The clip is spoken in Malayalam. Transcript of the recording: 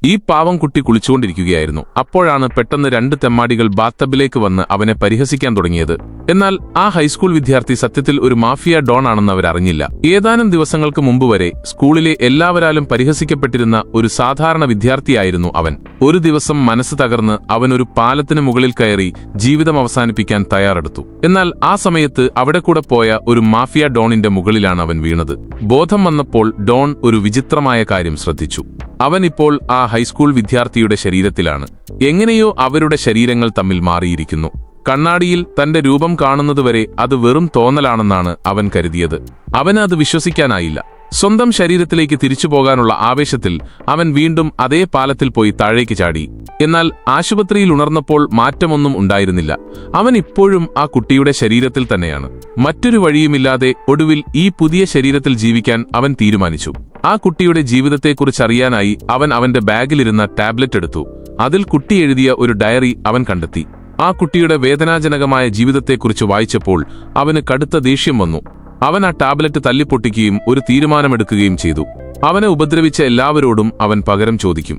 ഈ പാവം കുട്ടി കുളിച്ചുകൊണ്ടിരിക്കുകയായിരുന്നു. അപ്പോഴാണ് പെട്ടെന്ന് 2 തെമ്മാടികൾ ബാത്തബിലേക്ക് വന്ന് അവനെ പരിഹസിക്കാൻ തുടങ്ങിയത്. എന്നാൽ ആ ഹൈസ്കൂൾ വിദ്യാർത്ഥി സത്യത്തിൽ ഒരു മാഫിയ ഡോൺ ആണെന്ന് അവരറിഞ്ഞില്ല. ഏതാനും ദിവസങ്ങൾക്ക് മുമ്പ് വരെ സ്കൂളിലെ എല്ലാവരാലും പരിഹസിക്കപ്പെട്ടിരുന്ന ഒരു സാധാരണ വിദ്യാർത്ഥിയായിരുന്നു അവൻ. ഒരു ദിവസം മനസ്സ് തകർന്ന് അവൻ ഒരു പാലത്തിന് മുകളിൽ കയറി ജീവിതം അവസാനിപ്പിക്കാൻ തയ്യാറെടുത്തു. എന്നാൽ ആ സമയത്ത് അവിടെ കൂടെ പോയ ഒരു മാഫിയ ഡോണിന്റെ മുകളിലാണ് അവൻ വീണത്. ബോധം വന്നപ്പോൾ ഡോൺ ഒരു വിചിത്രമായ കാര്യം ശ്രദ്ധിച്ചു. അവൻ ഇപ്പോൾ ആ ഹൈസ്കൂൾ വിദ്യാർത്ഥിയുടെ ശരീരത്തിലാണ്. എങ്ങനെയോ അവരുടെ ശരീരങ്ങൾ തമ്മിൽ മാറിയിരിക്കുന്നു. കണ്ണാടിയിൽ തന്റെ രൂപം കാണുന്നതുവരെ അത് വെറും തോന്നലാണെന്നാണ് അവൻ കരുതിയത്. അവന് അത് വിശ്വസിക്കാനായില്ല. സ്വന്തം ശരീരത്തിലേക്ക് തിരിച്ചു പോകാനുള്ള ആവേശത്തിൽ അവൻ വീണ്ടും അതേ പാലത്തിൽ പോയി താഴേക്ക് ചാടി. എന്നാൽ ആശുപത്രിയിൽ ഉണർന്നപ്പോൾ മാറ്റമൊന്നും ഉണ്ടായിരുന്നില്ല. അവൻ ഇപ്പോഴും ആ കുട്ടിയുടെ ശരീരത്തിൽ തന്നെയാണ്. മറ്റൊരു വഴിയുമില്ലാതെ ഒടുവിൽ ഈ പുതിയ ശരീരത്തിൽ ജീവിക്കാൻ അവൻ തീരുമാനിച്ചു. ആ കുട്ടിയുടെ ജീവിതത്തെക്കുറിച്ചറിയാനായി അവൻ അവന്റെ ബാഗിലിരുന്ന ടാബ്ലറ്റ് എടുത്തു. അതിൽ കുട്ടി എഴുതിയ ഒരു ഡയറി അവൻ കണ്ടെത്തി. ആ കുട്ടിയുടെ വേദനാജനകമായ ജീവിതത്തെക്കുറിച്ച് വായിച്ചപ്പോൾ അവന് കടുത്ത ദേഷ്യം വന്നു. അവൻ ആ ടാബ്ലറ്റ് തല്ലിപ്പൊട്ടിക്കുകയും ഒരു തീരുമാനമെടുക്കുകയും ചെയ്തു. അവനെ ഉപദ്രവിച്ച എല്ലാവരോടും അവൻ പകരം ചോദിക്കും.